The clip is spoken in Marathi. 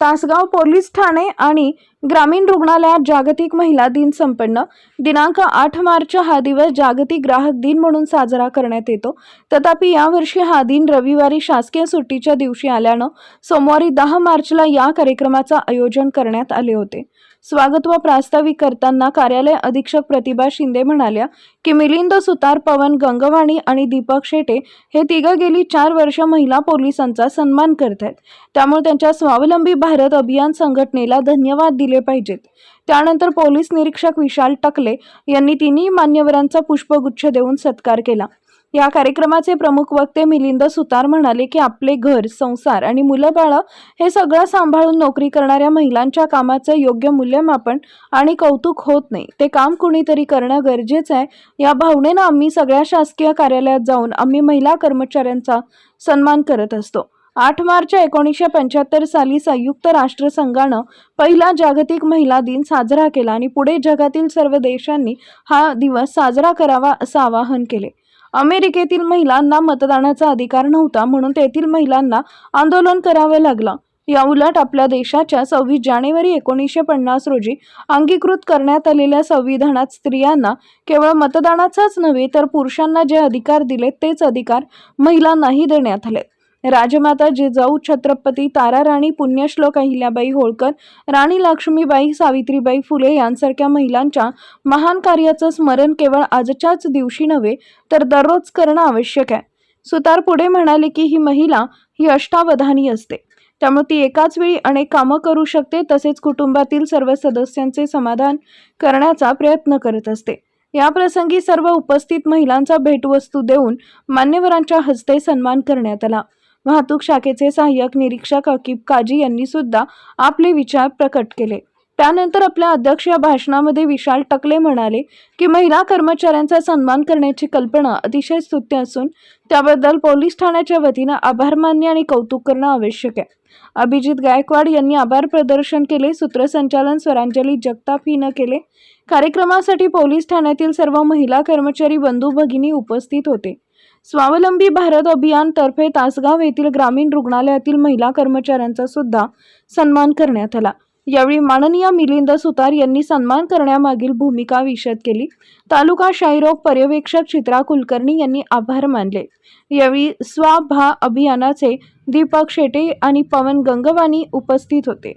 तासगाव पोलीस ठाणे आणि ग्रामीण रुग्णालयात जागतिक महिला दिन संपन्न. दिनांक 8 मार्च हा दिवस जागतिक ग्राहक दिन म्हणून साजरा करण्यात येतो. तथापि यावर्षी हा दिन रविवारी शासकीय सुट्टीच्या दिवशी आल्यानं सोमवारी 10 मार्चला या कार्यक्रमाचे आयोजन करण्यात आले होते. स्वागत व प्रास्ताविक करताना कार्यालय अधीक्षक प्रतिभा शिंदे म्हणाल्या की मिलिंद सुतार, पवन गंगवाणी आणि दीपक शेटे हे तिघं गेली 4 वर्ष महिला पोलिसांचा सन्मान करत आहेत. त्यामुळे त्यांच्या स्वावलंबी भारत अभियान संघटनेला धन्यवाद दिले पाहिजेत. त्यानंतर पोलीस निरीक्षक विशाल टकले यांनी तिन्ही मान्यवरांचा पुष्पगुच्छ देऊन सत्कार केला. या कार्यक्रमाचे प्रमुख वक्ते मिलिंद सुतार म्हणाले की आपले घर, संसार आणि मुलंबाळ हे सगळं सांभाळून नोकरी करणाऱ्या महिलांच्या कामाचं योग्य मूल्यमापन आणि कौतुक होत नाही. ते काम कुणीतरी करणं गरजेचं आहे. या भावनेनं आम्ही सगळ्या शासकीय कार्यालयात जाऊन आम्ही महिला कर्मचाऱ्यांचा सन्मान करत असतो. 8 मार्च 1975 साली संयुक्त राष्ट्रसंघानं पहिला जागतिक महिला दिन साजरा केला आणि पुढे जगातील सर्व देशांनी हा दिवस साजरा करावा असं आवाहन केले. अमेरिकेतील महिलांना मतदानाचा अधिकार नव्हता, म्हणून तेथील महिलांना आंदोलन करावं लागलं. या उलट आपल्या देशाच्या 26 जानेवारी 1950 रोजी अंगीकृत करण्यात आलेल्या संविधानात स्त्रियांना केवळ मतदानाचाच नव्हे तर पुरुषांना जे अधिकार दिले तेच अधिकार महिलांनाही देण्यात आले. राजमाता जिजाऊ, छत्रपती ताराराणी, पुण्यश्लोक अहिल्याबाई होळकर, राणी लक्ष्मीबाई, सावित्रीबाई फुले यांसारख्या महिलांच्या महान कार्याचं स्मरण केवळ आजच्याच दिवशी नव्हे तर दररोज करणं आवश्यक आहे. सुतार पुढे म्हणाले की ही महिला ही अष्टावधानी असते, त्यामुळे ती एकाच वेळी अनेक कामं करू शकते, तसेच कुटुंबातील सर्व सदस्यांचे समाधान करण्याचा प्रयत्न करत असते. या प्रसंगी सर्व उपस्थित महिलांचा भेटवस्तू देऊन मान्यवरांच्या हस्ते सन्मान करण्यात आला. वाहतूक शाखेचे सहाय्यक निरीक्षक अकीब काजी यांनी सुद्धा आपले विचार प्रकट केले. त्यानंतर आपल्या अध्यक्षीय भाषणामध्ये विशाल टकले म्हणाले की महिला कर्मचाऱ्यांचा सन्मान करण्याची कल्पना अतिशय स्तुत्य असून त्याबद्दल पोलीस ठाण्याच्या वतीनं आभार मानणे आणि कौतुक करणं आवश्यक आहे. अभिजित गायकवाड यांनी आभार प्रदर्शन केले. सूत्रसंचालन स्वरांजली जगताप हिनं केले. कार्यक्रमासाठी पोलीस ठाण्यातील सर्व महिला कर्मचारी बंधू भगिनी उपस्थित होते. स्वावलंबी भारत अभियान तर्फे तासगाव येथील ग्रामीण रुग्णालयातील महिला कर्मचाऱ्यांचा सुद्धा सन्मान करण्यात आला. यावेळी माननीय मिलिंद सुतार यांनी सन्मान करण्यामागील भूमिका विशद केली. तालुका क्षयरोग पर्यवेक्षक चित्रा कुलकर्णी यांनी आभार मानले. यावेळी स्वाभा अभियानाचे दीपक शेटे आणि पवन गंगवाणी उपस्थित होते.